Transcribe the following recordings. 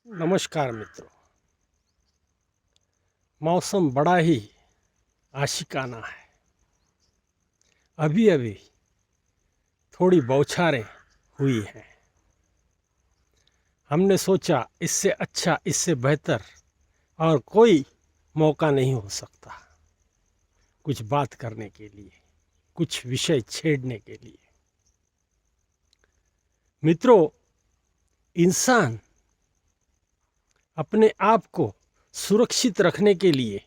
नमस्कार मित्रों। मौसम बड़ा ही आशिकाना है। अभी अभी थोड़ी बौछारें हुई हैं। हमने सोचा इससे अच्छा, इससे बेहतर और कोई मौका नहीं हो सकता कुछ बात करने के लिए, कुछ विषय छेड़ने के लिए। मित्रों, इंसान अपने आप को सुरक्षित रखने के लिए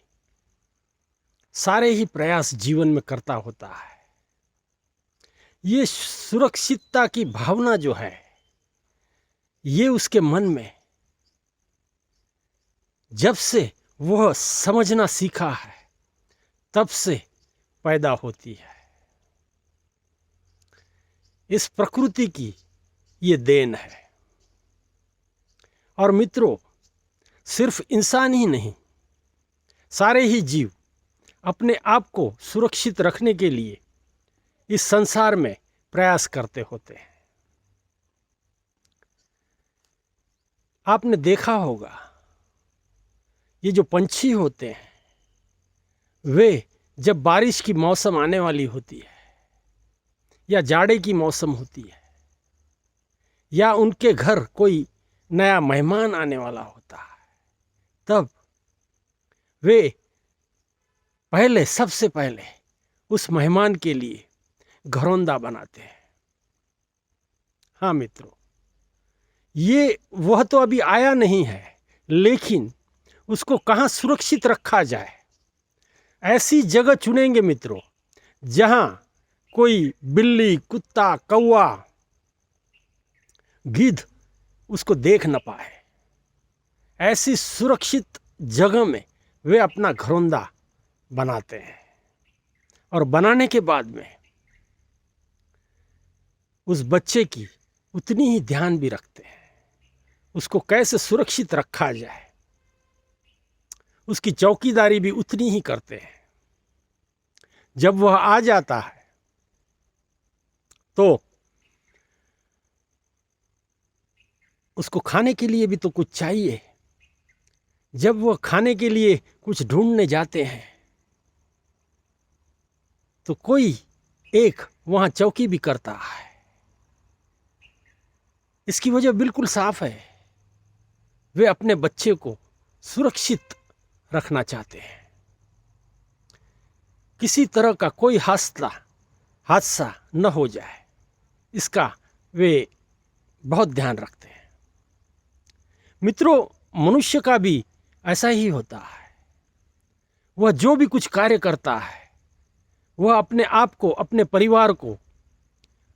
सारे ही प्रयास जीवन में करता होता है। ये सुरक्षितता की भावना जो है, ये उसके मन में जब से वह समझना सीखा है तब से पैदा होती है। इस प्रकृति की ये देन है। और मित्रों, सिर्फ इंसान ही नहीं, सारे ही जीव अपने आप को सुरक्षित रखने के लिए इस संसार में प्रयास करते होते हैं। आपने देखा होगा, ये जो पंछी होते हैं, वे जब बारिश की मौसम आने वाली होती है या जाड़े की मौसम होती है या उनके घर कोई नया मेहमान आने वाला होता है, तब वे सबसे पहले उस मेहमान के लिए घरौंदा बनाते हैं। हाँ मित्रों, ये वह तो अभी आया नहीं है, लेकिन उसको कहाँ सुरक्षित रखा जाए, ऐसी जगह चुनेंगे मित्रों जहाँ कोई बिल्ली, कुत्ता, कौवा, गिद्ध उसको देख न पाए। ऐसी सुरक्षित जगह में वे अपना घरौंदा बनाते हैं और बनाने के बाद में उस बच्चे की उतनी ही ध्यान भी रखते हैं। उसको कैसे सुरक्षित रखा जाए, उसकी चौकीदारी भी उतनी ही करते हैं। जब वह आ जाता है तो उसको खाने के लिए भी तो कुछ चाहिए। जब वह खाने के लिए कुछ ढूंढने जाते हैं तो कोई एक वहां चौकी भी करता है। इसकी वजह बिल्कुल साफ है, वे अपने बच्चे को सुरक्षित रखना चाहते हैं। किसी तरह का कोई हादसा न हो जाए, इसका वे बहुत ध्यान रखते हैं। मित्रों, मनुष्य का भी ऐसा ही होता है। वह जो भी कुछ कार्य करता है, वह अपने आप को, अपने परिवार को,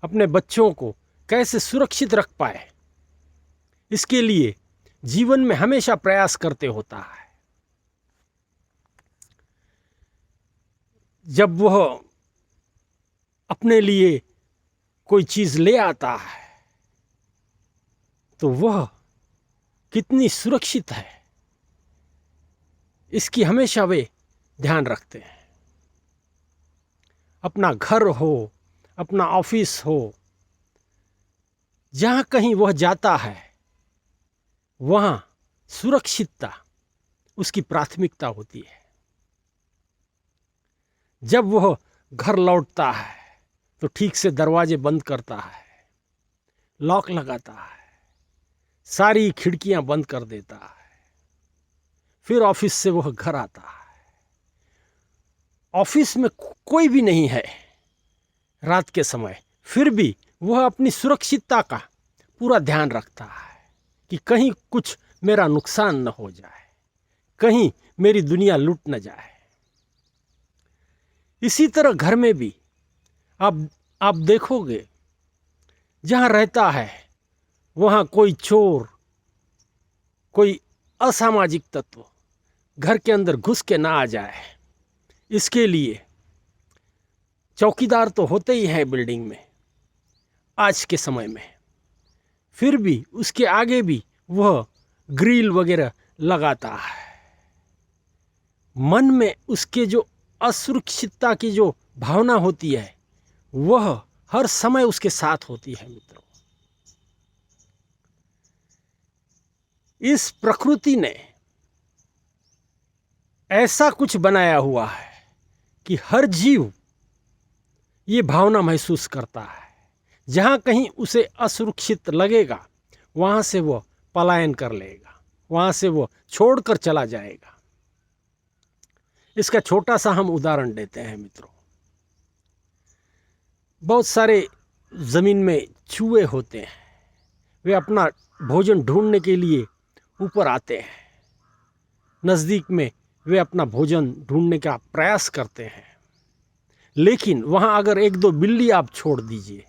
अपने बच्चों को कैसे सुरक्षित रख पाए, इसके लिए जीवन में हमेशा प्रयास करते होता है। जब वह अपने लिए कोई चीज ले आता है तो वह कितनी सुरक्षित है, इसकी हमेशा वे ध्यान रखते हैं। अपना घर हो, अपना ऑफिस हो, जहां कहीं वह जाता है वहां सुरक्षितता उसकी प्राथमिकता होती है। जब वह घर लौटता है तो ठीक से दरवाजे बंद करता है, लॉक लगाता है, सारी खिड़कियां बंद कर देता है। फिर ऑफिस से वह घर आता है। ऑफिस में कोई भी नहीं है रात के समय, फिर भी वह अपनी सुरक्षितता का पूरा ध्यान रखता है कि कहीं कुछ मेरा नुकसान न हो जाए, कहीं मेरी दुनिया लूट न जाए। इसी तरह घर में भी आप देखोगे, जहां रहता है वहां कोई चोर, कोई असामाजिक तत्व घर के अंदर घुस के ना आ जाए, इसके लिए चौकीदार तो होते ही हैं बिल्डिंग में आज के समय में। फिर भी उसके आगे भी वह ग्रिल वगैरह लगाता है। मन में उसके जो असुरक्षितता की जो भावना होती है, वह हर समय उसके साथ होती है मित्रों। इस प्रकृति ने ऐसा कुछ बनाया हुआ है कि हर जीव ये भावना महसूस करता है। जहाँ कहीं उसे असुरक्षित लगेगा वहाँ से वो पलायन कर लेगा, वहाँ से वो छोड़कर चला जाएगा। इसका छोटा सा हम उदाहरण देते हैं मित्रों। बहुत सारे ज़मीन में चूहे होते हैं, वे अपना भोजन ढूंढने के लिए ऊपर आते हैं। नज़दीक में वे अपना भोजन ढूंढने का प्रयास करते हैं, लेकिन वहाँ अगर एक दो बिल्ली आप छोड़ दीजिए,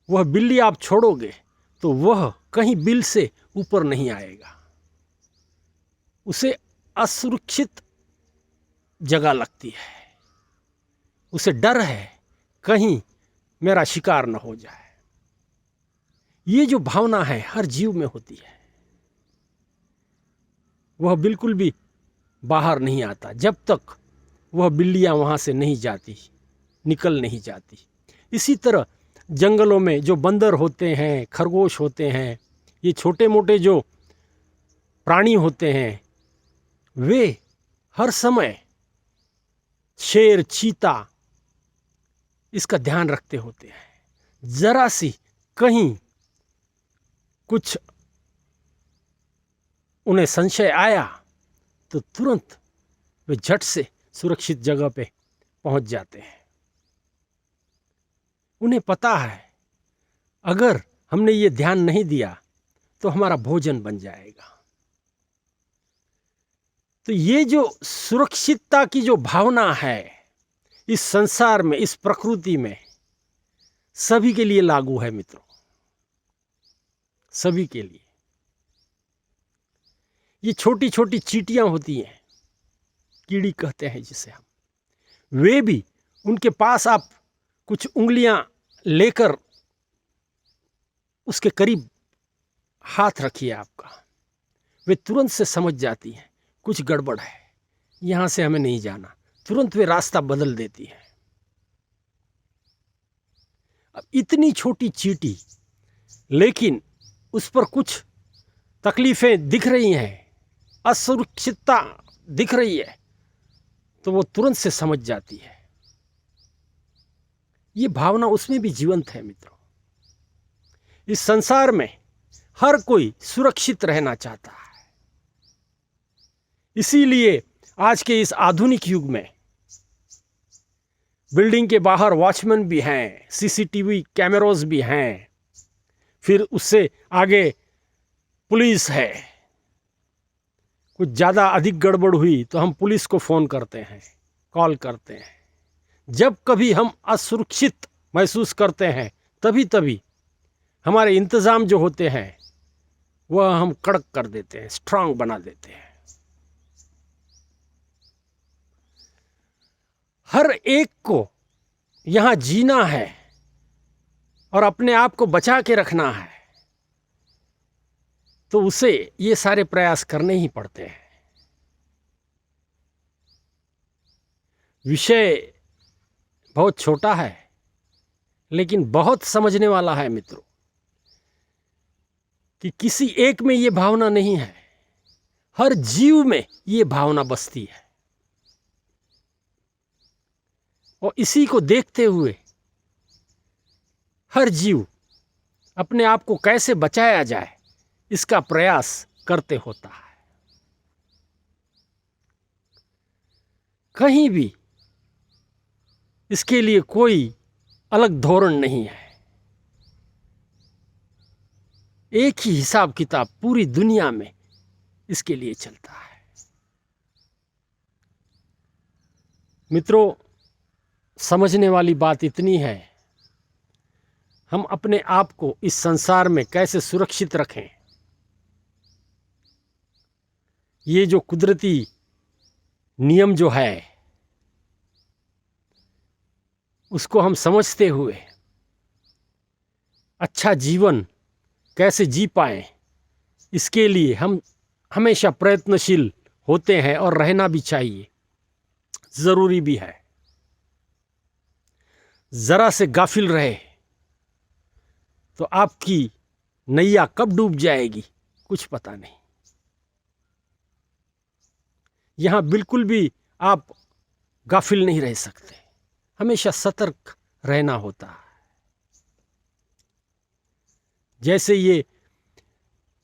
वह बिल्ली आप छोड़ोगे तो वह कहीं बिल से ऊपर नहीं आएगा। उसे असुरक्षित जगह लगती है, उसे डर है कहीं मेरा शिकार न हो जाए। ये जो भावना है हर जीव में होती है, वह बिल्कुल भी बाहर नहीं आता जब तक वह बिल्लियां वहां से नहीं जाती, निकल नहीं जाती। इसी तरह जंगलों में जो बंदर होते हैं, खरगोश होते हैं, ये छोटे मोटे जो प्राणी होते हैं, वे हर समय शेर, चीता इसका ध्यान रखते होते हैं। जरा सी कहीं कुछ उन्हें संशय आया तो तुरंत वे झट से सुरक्षित जगह पे पहुंच जाते हैं। उन्हें पता है अगर हमने ये ध्यान नहीं दिया तो हमारा भोजन बन जाएगा। तो ये जो सुरक्षितता की जो भावना है इस संसार में, इस प्रकृति में, सभी के लिए लागू है मित्रों, सभी के लिए। ये छोटी छोटी चींटियां होती हैं, कीड़ी कहते हैं जिसे हम, वे भी, उनके पास आप कुछ उंगलियां लेकर उसके करीब हाथ रखिए आपका, वे तुरंत से समझ जाती हैं कुछ गड़बड़ है, यहाँ से हमें नहीं जाना। तुरंत वे रास्ता बदल देती है। अब इतनी छोटी चींटी, लेकिन उस पर कुछ तकलीफें दिख रही हैं, असुरक्षितता दिख रही है, तो वो तुरंत से समझ जाती है। ये भावना उसमें भी जीवंत है मित्रों। इस संसार में हर कोई सुरक्षित रहना चाहता है। इसीलिए आज के इस आधुनिक युग में बिल्डिंग के बाहर वॉचमैन भी हैं, सीसीटीवी कैमरास भी हैं, फिर उससे आगे पुलिस है। कुछ ज़्यादा अधिक गड़बड़ हुई तो हम पुलिस को फ़ोन करते हैं, कॉल करते हैं। जब कभी हम असुरक्षित महसूस करते हैं तभी हमारे इंतज़ाम जो होते हैं वह हम कड़क कर देते हैं, स्ट्रांग बना देते हैं। हर एक को यहाँ जीना है और अपने आप को बचा के रखना है, तो उसे ये सारे प्रयास करने ही पड़ते हैं। विषय बहुत छोटा है लेकिन बहुत समझने वाला है मित्रों, कि किसी एक में ये भावना नहीं है, हर जीव में ये भावना बसती है। और इसी को देखते हुए हर जीव अपने आप को कैसे बचाया जाए इसका प्रयास करते होता है। कहीं भी इसके लिए कोई अलग धोरण नहीं है। एक ही हिसाब किताब पूरी दुनिया में इसके लिए चलता है। मित्रों, समझने वाली बात इतनी है, हम अपने आप को इस संसार में कैसे सुरक्षित रखें। ये जो कुदरती नियम जो है उसको हम समझते हुए अच्छा जीवन कैसे जी पाएं, इसके लिए हम हमेशा प्रयत्नशील होते हैं और रहना भी चाहिए, ज़रूरी भी है। ज़रा से गाफिल रहे तो आपकी नैया कब डूब जाएगी कुछ पता नहीं। यहाँ बिल्कुल भी आप गाफिल नहीं रह सकते, हमेशा सतर्क रहना होता है। जैसे ये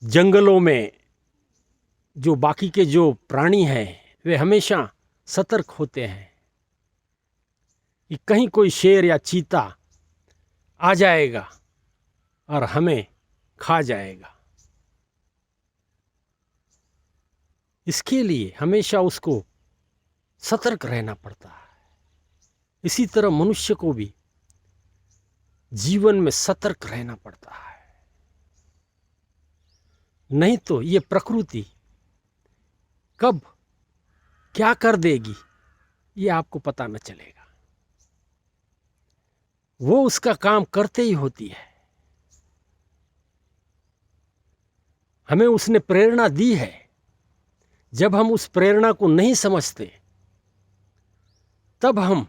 जंगलों में जो बाकी के जो प्राणी हैं वे हमेशा सतर्क होते हैं कि कहीं कोई शेर या चीता आ जाएगा और हमें खा जाएगा। इसके लिए हमेशा उसको सतर्क रहना पड़ता है। इसी तरह मनुष्य को भी जीवन में सतर्क रहना पड़ता है, नहीं तो ये प्रकृति कब क्या कर देगी ये आपको पता न चलेगा। वो उसका काम करते ही होती है। हमें उसने प्रेरणा दी है, जब हम उस प्रेरणा को नहीं समझते तब हम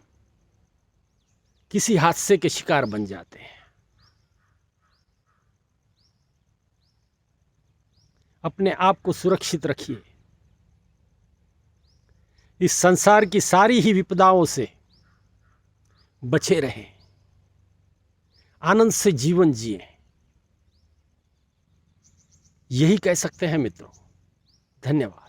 किसी हादसे के शिकार बन जाते हैं। अपने आप को सुरक्षित रखिए। इस संसार की सारी ही विपदाओं से बचे रहें, आनंद से जीवन जिए, यही कह सकते हैं मित्रों। धन्यवाद।